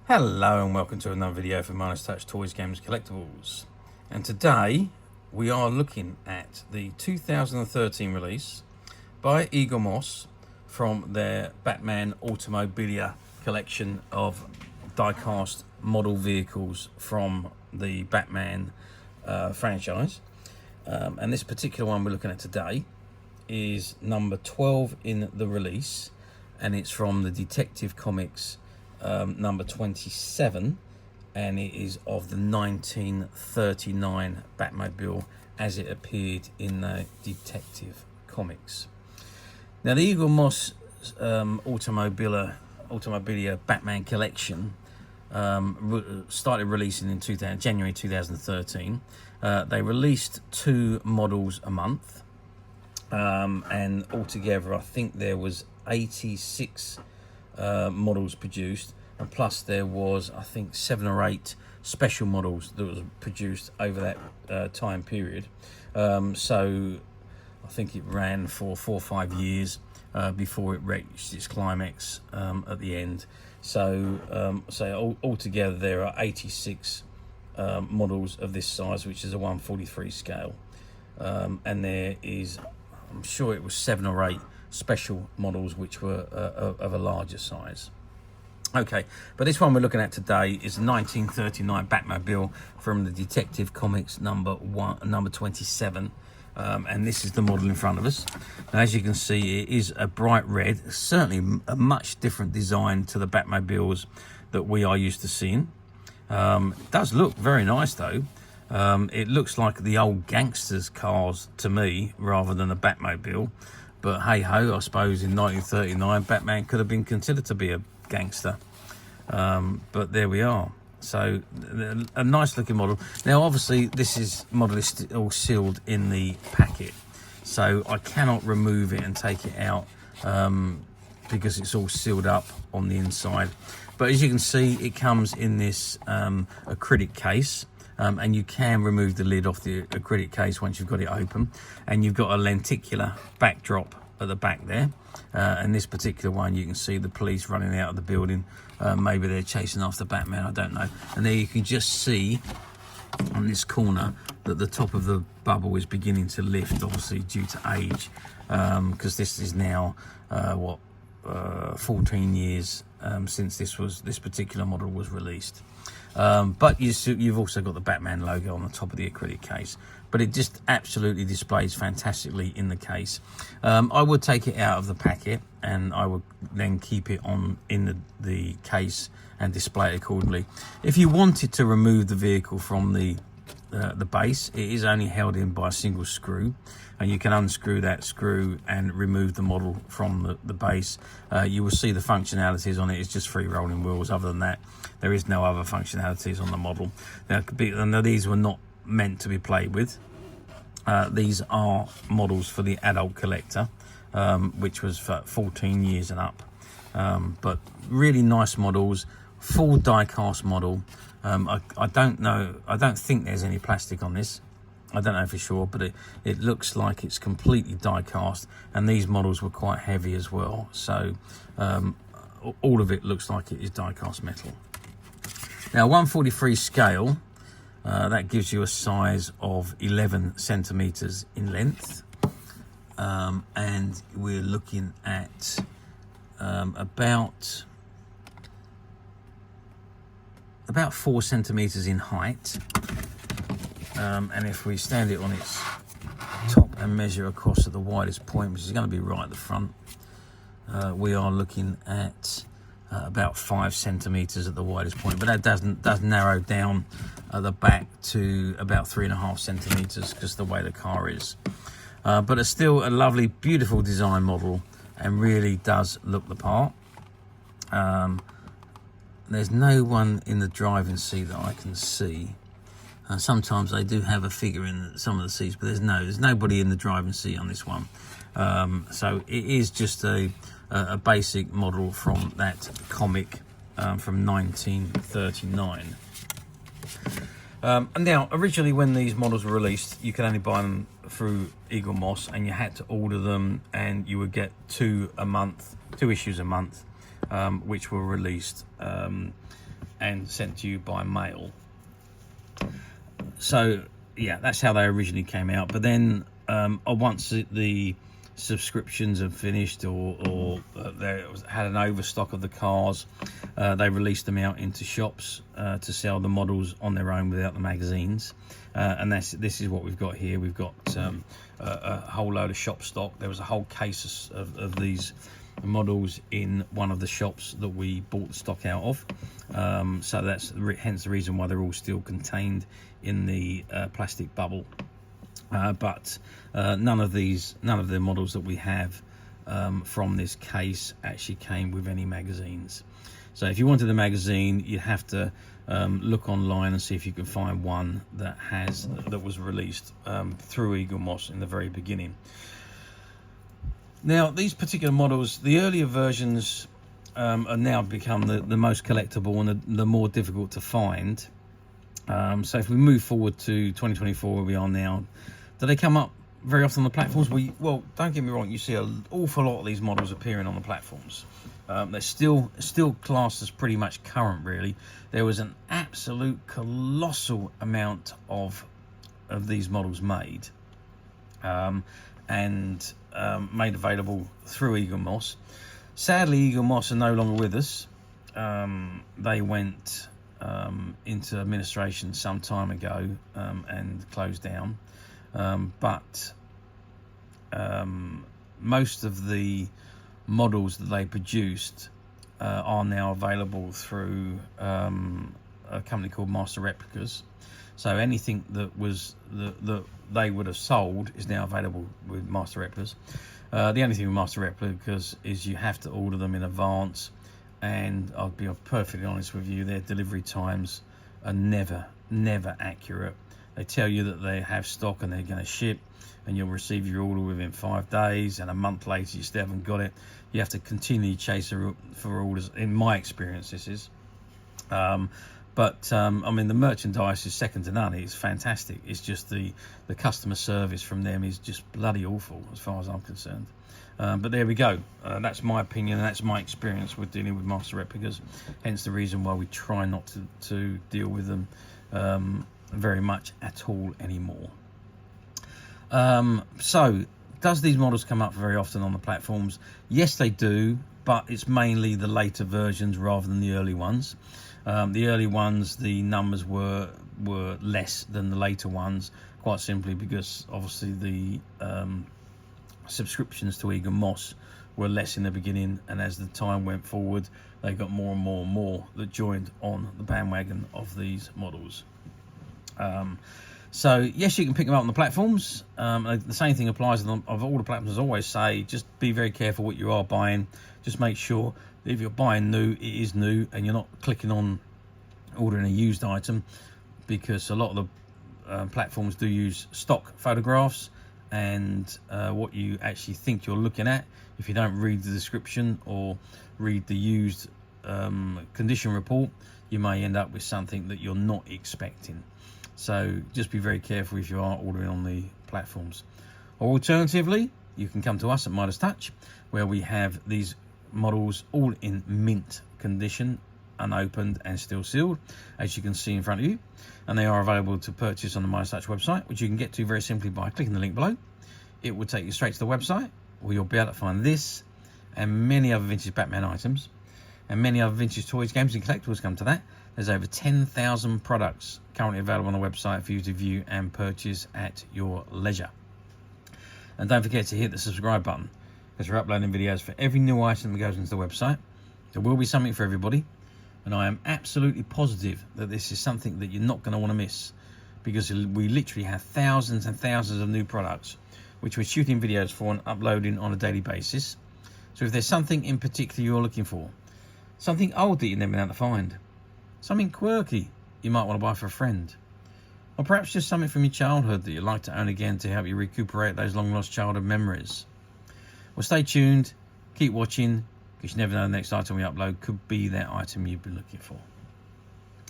Hello and welcome to another video for Minus Touch Toys, Games, Collectibles. And today we are looking at the 2013 release by Eaglemoss from their Batman Automobilia collection of die-cast model vehicles from the Batman franchise. And this particular one we're looking at today is number 12 in the release, and it's from the Detective Comics number 27, and it is of the 1939 Batmobile as it appeared in the Detective Comics. Now, the Eaglemoss Automobilia Batman collection started releasing in January 2013. They released 2 models a month, and altogether I think there was 86 models produced, and plus there was I think 7 or 8 special models that was produced over that time period. So I think it ran for 4 or 5 years before it reached its climax at the end. So altogether there are 86 models of this size, which is a 1/43 scale, and there is, I'm sure it was 7 or 8 special models which were of a larger size. Okay, but this one we're looking at today is the 1939 Batmobile from the Detective Comics number 27, and this is the model in front of us. Now, as you can see, it is a bright red, certainly a much different design to the Batmobiles that we are used to seeing. It does look very nice though. It looks like the old gangsters' cars to me rather than a Batmobile. But hey ho, I suppose in 1939 Batman could have been considered to be a gangster. But there we are. So a nice looking model. Now obviously this model is still sealed in the packet, so I cannot remove it and take it out because it's all sealed up on the inside. But as you can see, it comes in this acrylic case. And you can remove the lid off the acrylic case once you've got it open, and you've got a lenticular backdrop at the back there, and this particular one you can see the police running out of the building. Maybe they're chasing after Batman, I don't know. And there you can just see on this corner that the top of the bubble is beginning to lift, obviously due to age, because this is now 14 years since this particular model was released. But you've also got the Batman logo on the top of the acrylic case, but it just absolutely displays fantastically in the case. I would take it out of the packet and I would then keep it on in the case and display it accordingly. If you wanted to remove the vehicle from the base, it is only held in by a single screw, and you can unscrew that screw and remove the model from the base. You will see the functionalities on it is just 3 rolling wheels. Other than that, there is no other functionalities on the model. Now these were not meant to be played with. These are models for the adult collector, which was for 14 years and up. But really nice models, full die-cast model. I don't know, I don't think there's any plastic on this. I don't know for sure, but it looks like it's completely die-cast, and these models were quite heavy as well. So all of it looks like it is die-cast metal. Now 1/43 scale, that gives you a size of 11 centimeters in length, and we're looking at about 4 centimeters in height. And if we stand it on its top and measure across at the widest point, which is going to be right at the front, we are looking at about 5 centimeters at the widest point, but that does narrow down at the back to about 3.5 centimeters because the way the car is. But it's still a lovely, beautiful design model and really does look the part. There's no one in the driving seat that I can see. Sometimes they do have a figure in some of the seats, but there's nobody in the driving seat on this one. So it is just a basic model from that comic from 1939. And now, originally when these models were released, you could only buy them through Eaglemoss, and you had to order them, and you would get 2 issues a month, which were released and sent to you by mail. So yeah, that's how they originally came out. But then once the subscriptions have finished, or they had an overstock of the cars, they released them out into shops to sell the models on their own without the magazines. And this is what we've got here. We've got a whole load of shop stock. There was a whole case of these models in one of the shops that we bought the stock out of. So that's hence the reason why they're all still contained in the plastic bubble. But none of the models that we have from this case actually came with any magazines. So if you wanted the magazine, you'd have to look online and see if you can find one that was released through Eaglemoss in the very beginning. Now, these particular models, the earlier versions are now become the most collectible and the more difficult to find. So if we move forward to 2024, where we are now, do they come up very often on the platforms? Well, don't get me wrong, you see an awful lot of these models appearing on the platforms. They're still classed as pretty much current, really. There was an absolute colossal amount of these models made, and made available through Eaglemoss. Sadly, Eaglemoss are no longer with us. They went into administration some time ago and closed down. But most of the models that they produced are now available through a company called Master Replicas. So anything that they would have sold is now available with Master Replicas. The only thing with Master Replicas is you have to order them in advance, and I'll be perfectly honest with you, their delivery times are never accurate. They tell you that they have stock and they're going to ship, and you'll receive your order within 5 days, and a month later you still haven't got it. You have to continually chase for orders, in my experience this is. But I mean, the merchandise is second to none. It's fantastic. It's just the customer service from them is just bloody awful as far as I'm concerned. But there we go. That's my opinion, and that's my experience with dealing with Master Replicas. Hence the reason why we try not to deal with them very much at all anymore. So does these models come up very often on the platforms? Yes, they do, but it's mainly the later versions rather than the early ones. The early ones, the numbers were less than the later ones, quite simply because obviously the subscriptions to Eaglemoss were less in the beginning, and as the time went forward, they got more and more and more that joined on the bandwagon of these models. So yes, you can pick them up on the platforms. The same thing applies of all the platforms. I always say, just be very careful what you are buying. Just make sure that if you're buying new, it is new, and you're not clicking on ordering a used item, because a lot of the platforms do use stock photographs, and what you actually think you're looking at, if you don't read the description or read the used condition report, you may end up with something that you're not expecting. So just be very careful if you are ordering on the platforms. Or alternatively, you can come to us at Midas Touch, where we have these models all in mint condition, unopened and still sealed, as you can see in front of you, and they are available to purchase on the Midas Touch website, which you can get to very simply by clicking the link below. It will take you straight to the website, where you'll be able to find this and many other vintage Batman items, and many other vintage toys, games and collectibles. Come to that. There's over 10,000 products currently available on the website for you to view and purchase at your leisure. And don't forget to hit the subscribe button, because we're uploading videos for every new item that goes into the website. There will be something for everybody, and I am absolutely positive that this is something that you're not going to want to miss, because we literally have thousands and thousands of new products which we're shooting videos for and uploading on a daily basis. So if there's something in particular you're looking for, something old that you've never been able to find, something quirky you might want to buy for a friend, or perhaps just something from your childhood that you'd like to own again to help you recuperate those long lost childhood memories, well, stay tuned, keep watching, because you never know, the next item we upload could be that item you've been looking for.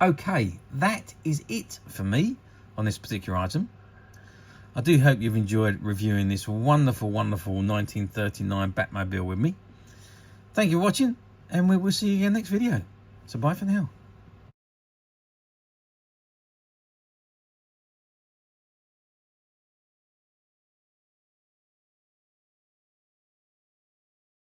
Okay, that is it for me on this particular item. I do hope you've enjoyed reviewing this wonderful 1939 Batmobile with me. Thank you for watching, and we will see you again next video. So bye for now.